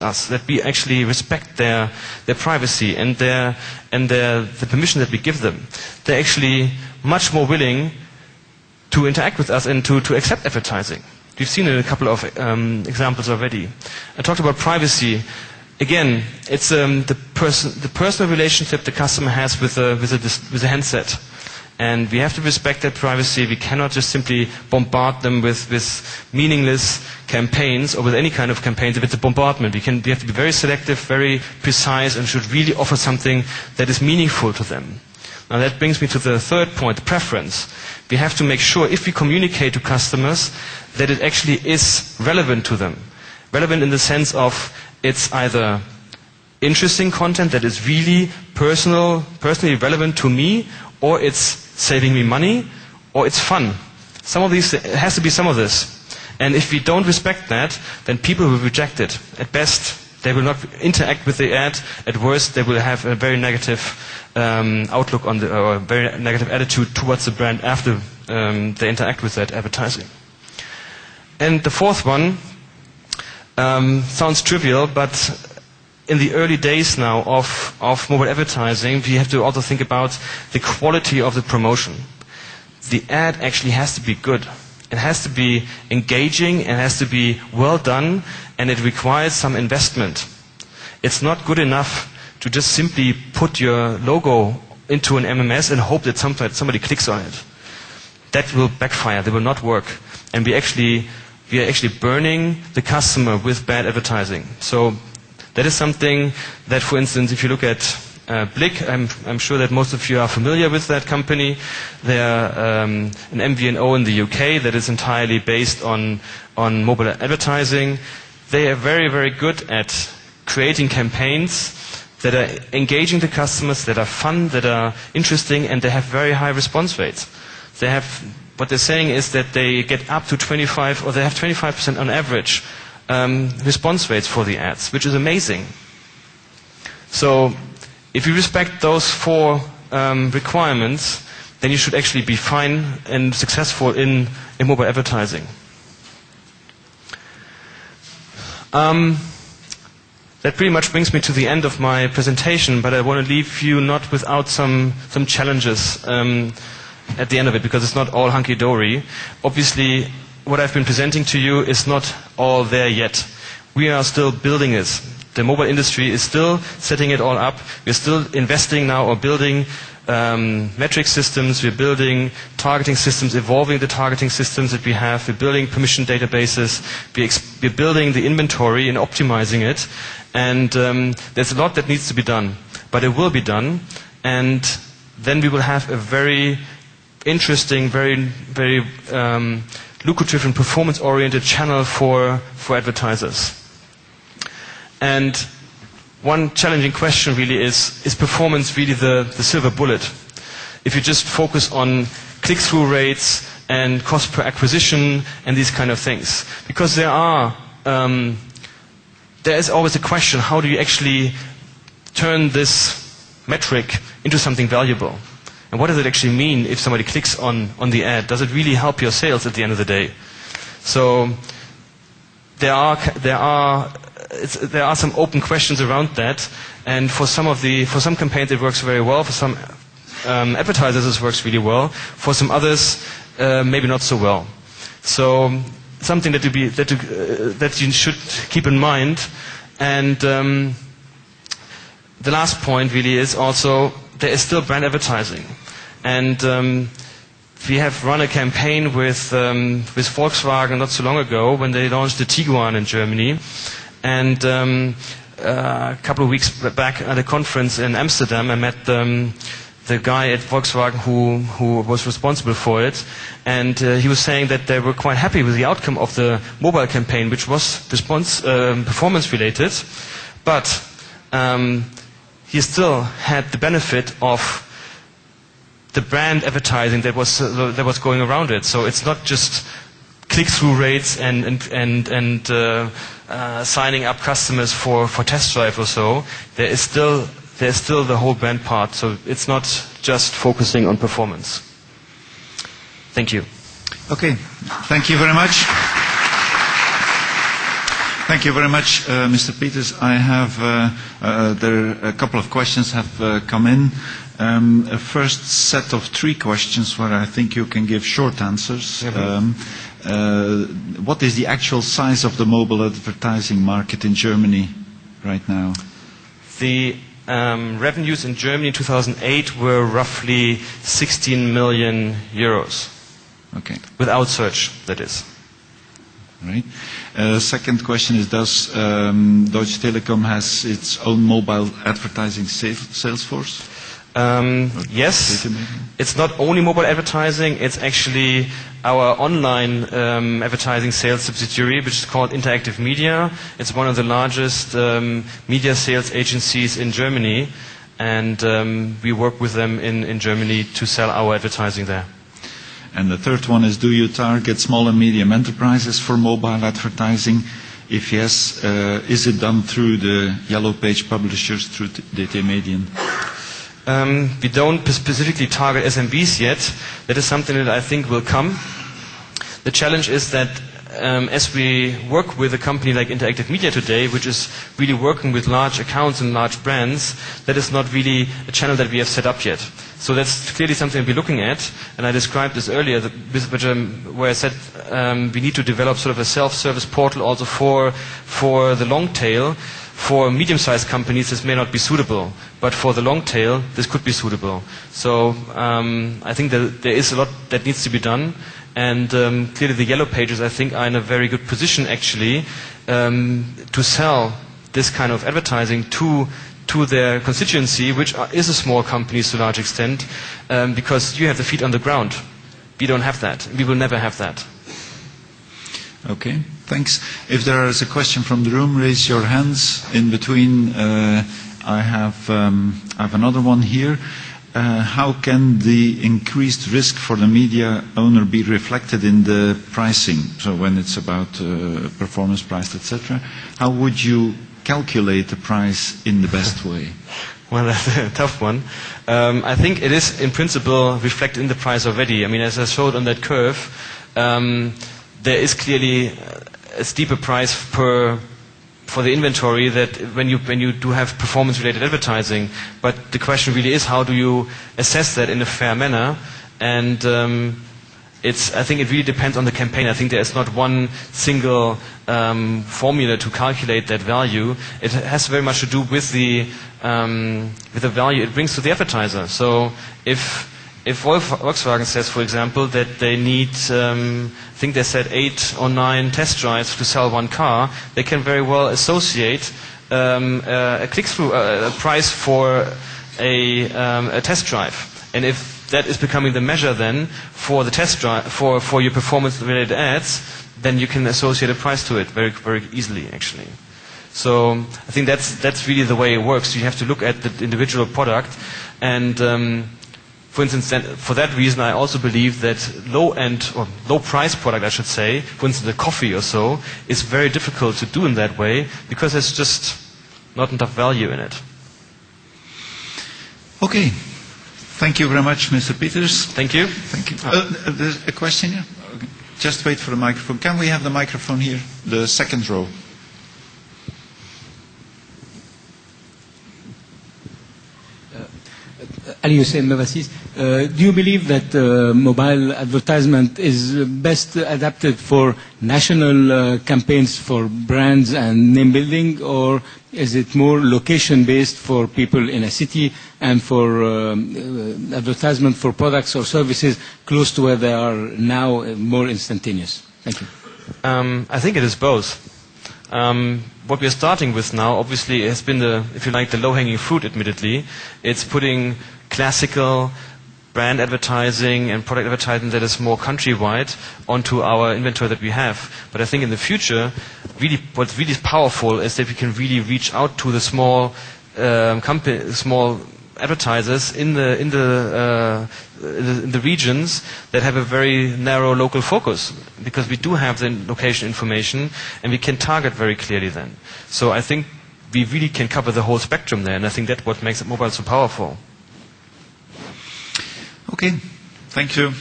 us, that we actually respect their privacy and the permission that we give them, they're actually much more willing to interact with us and to accept advertising. We've seen it in a couple of examples already. I talked about privacy. Again, it's the personal relationship the customer has with a handset. And we have to respect that privacy. We cannot just simply bombard them with meaningless campaigns or with any kind of campaigns if it's a bombardment. We have to be very selective, very precise, and should really offer something that is meaningful to them. Now that brings me to the third point, the preference. We have to make sure if we communicate to customers that it actually is relevant to them. Relevant in the sense of it's either interesting content that is really personally relevant to me, or it's saving me money, or it's fun. It has to be some of this. And if we don't respect that, then people will reject it. At best, they will not interact with the ad. At worst, they will have a very negative outlook on or a very negative attitude towards the brand after they interact with that advertising. And the fourth one sounds trivial, but in the early days now of mobile advertising, we have to also think about the quality of the promotion. The ad actually has to be good. It has to be engaging, it has to be well done, and it requires some investment. It's not good enough to just simply put your logo into an MMS and hope that somebody clicks on it. That will backfire, that will not work. And we are actually burning the customer with bad advertising. So that is something that, for instance, if you look at Blick, I'm sure that most of you are familiar with that company. They're an MVNO in the UK that is entirely based on mobile advertising. They are very, very good at creating campaigns that are engaging the customers, that are fun, that are interesting, and they have very high response rates. What they're saying is that they get up to 25, or they have 25% on average response rates for the ads, which is amazing. So if you respect those four requirements, then you should actually be fine and successful in mobile advertising. That pretty much brings me to the end of my presentation, but I want to leave you not without some challenges at the end of it, because it's not all hunky-dory. Obviously, what I've been presenting to you is not all there yet. We are still building it. The mobile industry is still setting it all up. We're still investing now or building metric systems. We're building targeting systems, evolving the targeting systems that we have. We're building permission databases. We're building the inventory and optimizing it. And there's a lot that needs to be done. But it will be done. And then we will have a very interesting, very, very lucrative and performance-oriented channel for advertisers. And one challenging question really is performance really the silver bullet? If you just focus on click-through rates and cost per acquisition and these kind of things. Because there is always a question, how do you actually turn this metric into something valuable? And what does it actually mean if somebody clicks on the ad? Does it really help your sales at the end of the day? So there are some open questions around that, and for some campaigns it works very well. For some advertisers it works really well. For some others, maybe not so well. So something that you should keep in mind. And the last point really is also there is still brand advertising. And we have run a campaign with Volkswagen not so long ago when they launched the Tiguan in Germany. And a couple of weeks back at a conference in Amsterdam, I met the guy at Volkswagen who was responsible for it. And he was saying that they were quite happy with the outcome of the mobile campaign, which was performance related. But he still had the benefit of the brand advertising that was going around it. So it's not just click-through rates and signing up customers for test drive or so. There's still the whole brand part. So it's not just focusing on performance. Thank you. Okay, thank you very much. Thank you very much, Mr. Peeters. I have a couple of questions have come in. A first set of 3 questions where I think you can give short answers. What is the actual size of the mobile advertising market in Germany right now? The revenues in Germany in 2008 were roughly 16 million euros. Okay. Without search, that is. Right. Second question is, does Deutsche Telekom has its own mobile advertising sales force? Yes. It's not only mobile advertising, it's actually our online advertising sales subsidiary, which is called Interactive Media. It's one of the largest media sales agencies in Germany, and we work with them in Germany to sell our advertising there. And the third one is, do you target small and medium enterprises for mobile advertising? If yes, is it done through the Yellow Page publishers, through DT Medien? We don't specifically target SMBs yet. That is something that I think will come. The challenge is that as we work with a company like Interactive Media today, which is really working with large accounts and large brands, that is not really a channel that we have set up yet. So that's clearly something we're looking at, and I described this earlier, where I said we need to develop sort of a self-service portal also for the long tail. For medium-sized companies, this may not be suitable, but for the long tail, this could be suitable. So I think that there is a lot that needs to be done, and clearly the Yellow Pages, I think, are in a very good position, actually, to sell this kind of advertising to their constituency, which is a small company to a large extent, because you have the feet on the ground. We don't have that. We will never have that. Okay, thanks. If there is a question from the room, raise your hands. In between, I have another one here. How can the increased risk for the media owner be reflected in the pricing? So when it's about performance price, etc., how would you calculate the price in the best way? Well, that's a tough one. I think it is, in principle, reflected in the price already. I mean, as I showed on that curve, there is clearly a steeper price for the inventory that when you do have performance-related advertising. But the question really is, how do you assess that in a fair manner? And I think it really depends on the campaign. I think there is not one single formula to calculate that value. It has very much to do with the value it brings to the advertiser. So if Volkswagen says, for example, that they need, I think they said 8 or 9 test drives to sell one car, they can very well associate a click-through, a price for a test drive. And if that is becoming the measure then for the test drive, for your performance-related ads, then you can associate a price to it very, very easily, actually. So I think that's really the way it works. You have to look at the individual product, and for instance, for that reason, I also believe that low-end or low-price product, I should say, for instance, a coffee or so, is very difficult to do in that way because there's just not enough value in it. Okay. Thank you very much, Mr. Peeters. Thank you. Thank you. There's a question here? Okay. Just wait for the microphone. Can we have the microphone here? The second row. Ali Hussein Mavasis, do you believe that mobile advertisement is best adapted for national campaigns for brands and name building, or is it more location based for people in a city and for advertisement for products or services close to where they are now, more instantaneous? Thank you. I think it is both. What we are starting with now, obviously, has been if you like, the low-hanging fruit, admittedly. It's putting classical brand advertising and product advertising that is more countrywide onto our inventory that we have. But I think in the future, what's really powerful is that we can really reach out to the small small advertisers in the regions that have a very narrow local focus, because we do have the location information and we can target very clearly then. So I think we really can cover the whole spectrum there, and I think that's what makes mobile so powerful. Okay, thank you.